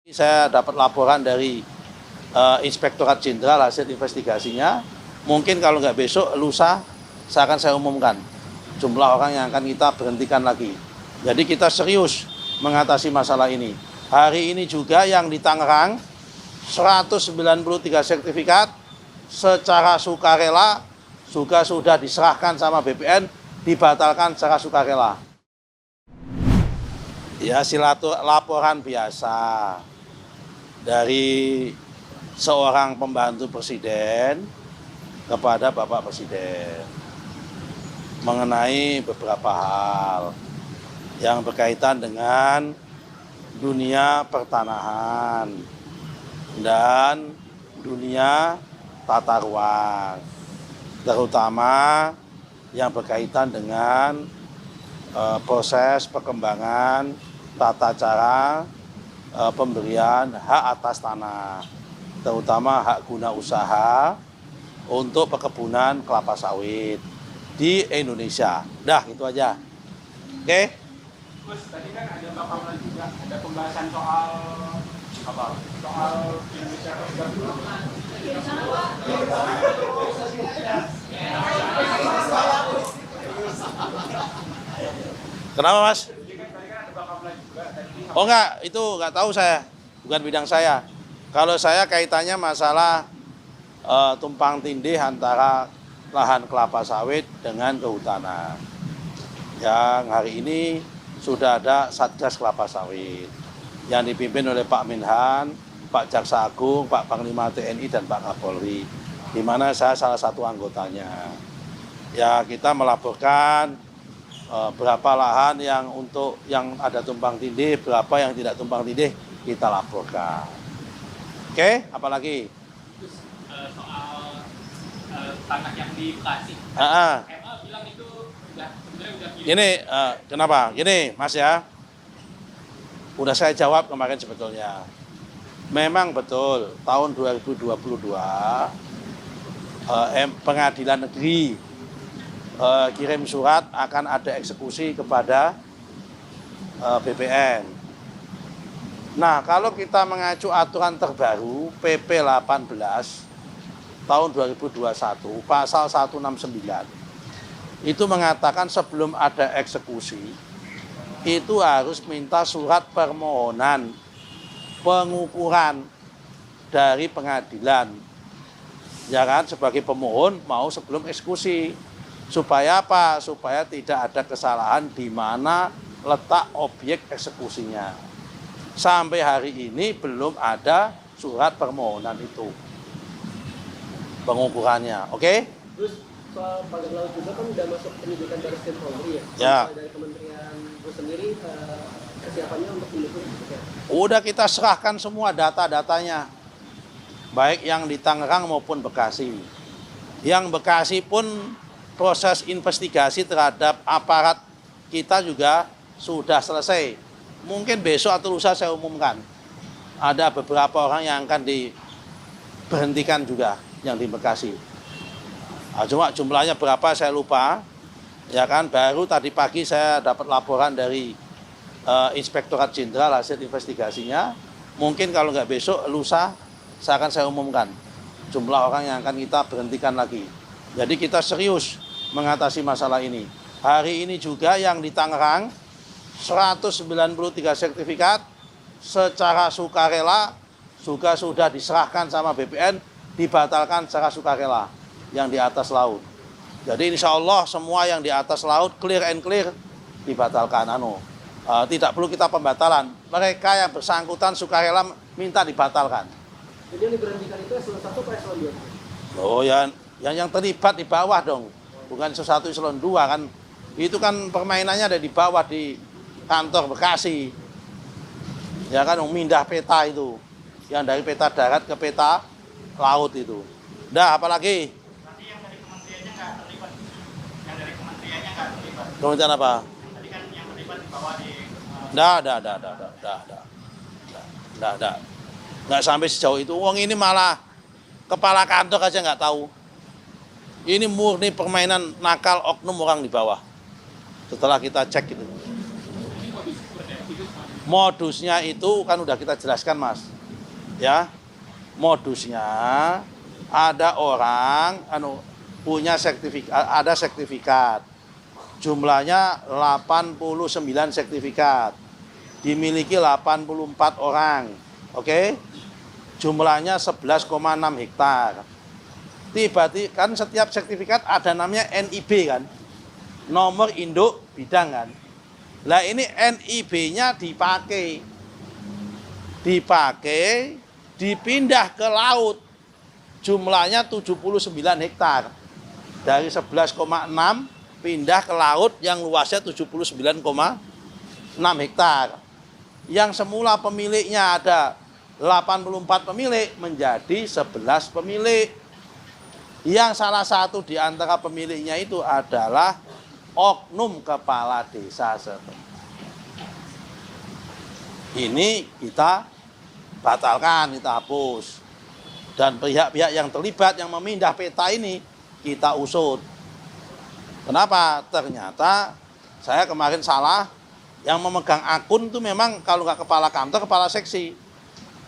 Saya dapat laporan dari Inspektorat Jenderal hasil investigasinya. Mungkin kalau nggak besok, lusa saya umumkan jumlah orang yang akan kita berhentikan lagi. Jadi kita serius mengatasi masalah ini. Hari ini juga yang di Tangerang, 193 sertifikat secara sukarela juga sudah diserahkan sama BPN, dibatalkan secara sukarela. Ya, laporan biasa dari seorang pembantu presiden kepada Bapak Presiden mengenai beberapa hal yang berkaitan dengan dunia pertanahan dan dunia tata ruang, terutama yang berkaitan dengan proses perkembangan tata cara pemberian hak atas tanah, terutama hak guna usaha untuk perkebunan kelapa sawit di Indonesia. Dah, itu aja. Oke? Gus, tadi kan ada paparan juga, ada pembahasan soal apa? Soal Indonesia Kerja. Kenapa, Mas? Oh enggak, itu enggak tahu saya, bukan bidang saya. Kalau saya kaitannya masalah tumpang tindih antara lahan kelapa sawit dengan kehutanan. Yang hari ini sudah ada Satgas Kelapa Sawit yang dipimpin oleh Pak Menhan, Pak Jaksa Agung, Pak Panglima TNI dan Pak Kapolri, di mana saya salah satu anggotanya. Ya, kita melaporkan berapa lahan yang ada tumpang tindih, berapa yang tidak tumpang tindih, kita laporkan. Oke, apalagi? Soal tanah yang di Bekasi. MA bilang itu sebenarnya udah Gini, kenapa? Gini, Mas ya. Udah saya jawab kemarin sebetulnya. Memang betul, tahun 2022 Pengadilan Negeri kirim surat akan ada eksekusi kepada BPN. Nah, kalau kita mengacu aturan terbaru PP 18 tahun 2021 pasal 169 itu mengatakan sebelum ada eksekusi itu harus minta surat permohonan pengukuran dari pengadilan, ya kan, sebagai pemohon mau sebelum eksekusi. Supaya apa? Supaya tidak ada kesalahan di mana letak objek eksekusinya. Sampai hari ini belum ada surat permohonan itu, pengukurannya. Oke? Terus soal pagar laut juga kan udah masuk penyidikan dari Baris Polri ya? Ya. Dari Kementerian sendiri persiapannya untuk mendukung ya? Udah kita serahkan semua data-datanya, baik yang di Tangerang maupun Bekasi. Yang Bekasi pun proses investigasi terhadap aparat kita juga sudah selesai. Mungkin besok atau lusa saya umumkan. Ada beberapa orang yang akan diberhentikan juga yang di Bekasi. Nah, cuma jumlahnya berapa saya lupa. Ya kan, baru tadi pagi saya dapat laporan dari Inspektorat Jenderal hasil investigasinya. Mungkin kalau nggak besok, lusa saya umumkan jumlah orang yang akan kita berhentikan lagi. Jadi kita serius mengatasi masalah ini. Hari ini juga yang di Tangerang, 193 sertifikat secara sukarela juga sudah diserahkan sama BPN, dibatalkan secara sukarela yang di atas laut. Jadi insya Allah semua yang di atas laut clear and clear dibatalkan. Tidak perlu kita pembatalan. Mereka yang bersangkutan sukarela minta dibatalkan. Jadi yang diberhentikan itu eselon 1 atau eselon 2? Oh ya, yang terlibat di bawah dong, bukan eselon 1 eselon 2 kan. Itu kan permainannya ada di bawah di kantor Bekasi. Ya kan, mindah peta itu, yang dari peta darat ke peta laut itu. Dah, apalagi? Nanti yang dari kementeriannya nggak terlibat. Yang dari kementeriannya nggak terlibat. Kementerian apa? Tadi kan yang terlibat di bawah di Dah. Nggak sampai sejauh itu. Uang ini malah kepala kantor aja nggak tahu. Ini murni permainan nakal oknum orang di bawah. Setelah kita cek gitu. Modusnya itu kan udah kita jelaskan, Mas. Ya. Modusnya ada orang punya sertifikat, ada sertifikat. Jumlahnya 89 sertifikat. Dimiliki 84 orang. Oke? Jumlahnya 11,6 hektar. Tiba-tiba kan setiap sertifikat ada namanya NIB kan. Nomor induk bidang kan. Lah ini NIB-nya dipakai dipindah ke laut, jumlahnya 79 hektar. Dari 11,6 pindah ke laut yang luasnya 79,6 hektar. Yang semula pemiliknya ada 84 pemilik menjadi 11 pemilik. Yang salah satu di antara pemiliknya itu adalah oknum kepala desa setempat. Ini kita batalkan, kita hapus. Dan pihak-pihak yang terlibat yang memindah peta ini kita usut. Kenapa? Ternyata saya kemarin salah, yang memegang akun itu memang kalau nggak kepala kantor, kepala seksi.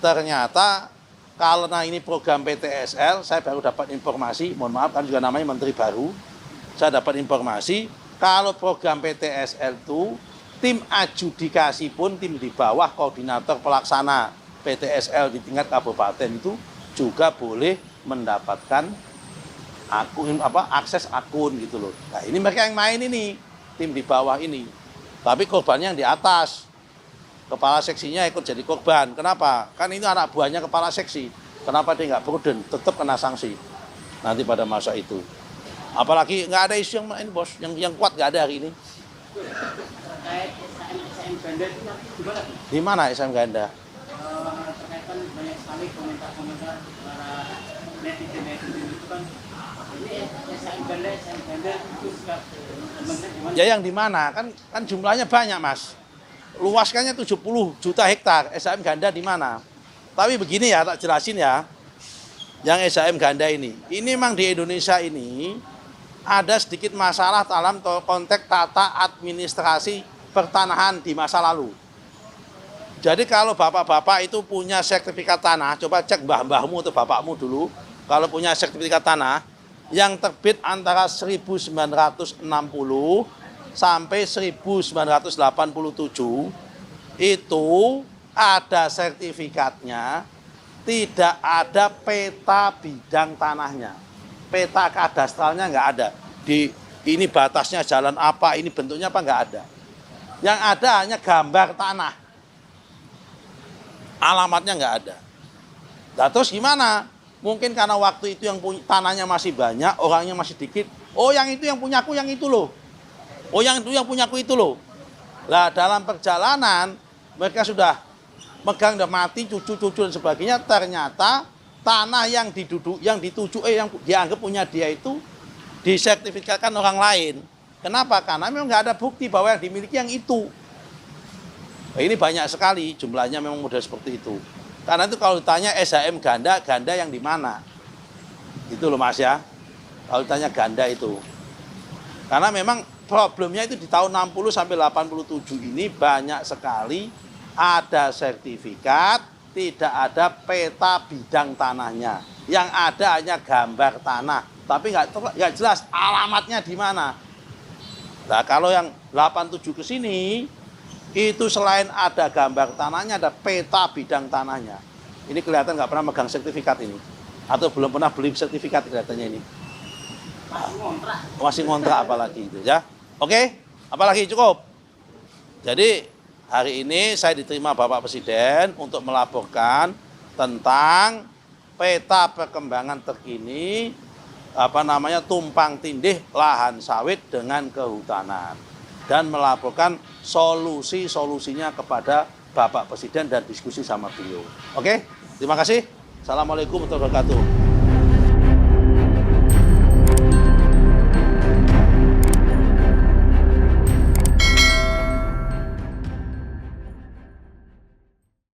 Ternyata karena ini program PTSL, saya baru dapat informasi, mohon maaf kan juga namanya menteri baru, saya dapat informasi kalau program PTSL itu tim adjudikasi pun, tim di bawah koordinator pelaksana PTSL di tingkat kabupaten itu juga boleh mendapatkan akun akses akun gitu loh. Nah, ini mereka yang main ini, tim di bawah ini. Tapi korbannya yang di atas. Kepala seksinya ikut jadi korban. Kenapa? Kan ini anak buahnya kepala seksi. Kenapa dia nggak prudent? Tetap kena sanksi nanti pada masa itu. Apalagi nggak ada isu yang ini, bos, yang kuat nggak ada hari ini. Terkait SHM ganda itu nanti gimana? Di mana SHM ganda? Terkait kan banyak sekali komentar-komentar para netizen itu kan, ini SHM ganda itu suka gimana? Ya yang di mana? Kan jumlahnya banyak, Mas. Luaskannya 70 juta hektar. SHM ganda di mana? Tapi begini ya, tak jelasin ya. Yang SHM ganda ini memang di Indonesia ini ada sedikit masalah dalam konteks tata administrasi pertanahan di masa lalu. Jadi kalau bapak-bapak itu punya sertifikat tanah, coba cek mbah-mbahmu atau bapakmu dulu, kalau punya sertifikat tanah yang terbit antara 1960 sampai 1987 itu ada sertifikatnya, tidak ada peta bidang tanahnya. Peta kadastralnya nggak ada. Ini batasnya jalan apa, ini bentuknya apa, nggak ada. Yang ada hanya gambar tanah. Alamatnya nggak ada. Nah, terus gimana? Mungkin karena waktu itu yang tanahnya masih banyak, orangnya masih dikit. Oh, yang itu yang punyaku yang itu loh. Oh, yang itu yang punyaku itu loh. Lah, dalam perjalanan mereka sudah megang, udah mati, cucu-cucu dan sebagainya. Ternyata tanah yang dituju, yang dianggap punya dia itu disertifikatkan orang lain. Kenapa? Karena memang nggak ada bukti bahwa yang dimiliki yang itu. Nah, ini banyak sekali jumlahnya, memang model seperti itu. Karena itu kalau ditanya SHM ganda, ganda yang di mana? Itu loh, Mas ya. Kalau ditanya ganda itu. Karena memang problemnya itu di tahun 60 sampai 87 ini banyak sekali ada sertifikat, tidak ada peta bidang tanahnya. Yang ada hanya gambar tanah, tapi nggak jelas alamatnya di mana. Nah, kalau yang 87 ke sini, itu selain ada gambar tanahnya, ada peta bidang tanahnya. Ini kelihatan nggak pernah megang sertifikat ini. Atau belum pernah beli sertifikat kelihatannya ini. Masih ngontrak apalagi itu ya. Oke, apalagi cukup. Jadi hari ini saya diterima Bapak Presiden untuk melaporkan tentang peta perkembangan terkini tumpang tindih lahan sawit dengan kehutanan dan melaporkan solusinya kepada Bapak Presiden dan diskusi sama beliau. Oke, terima kasih. Assalamualaikum warahmatullahi wabarakatuh.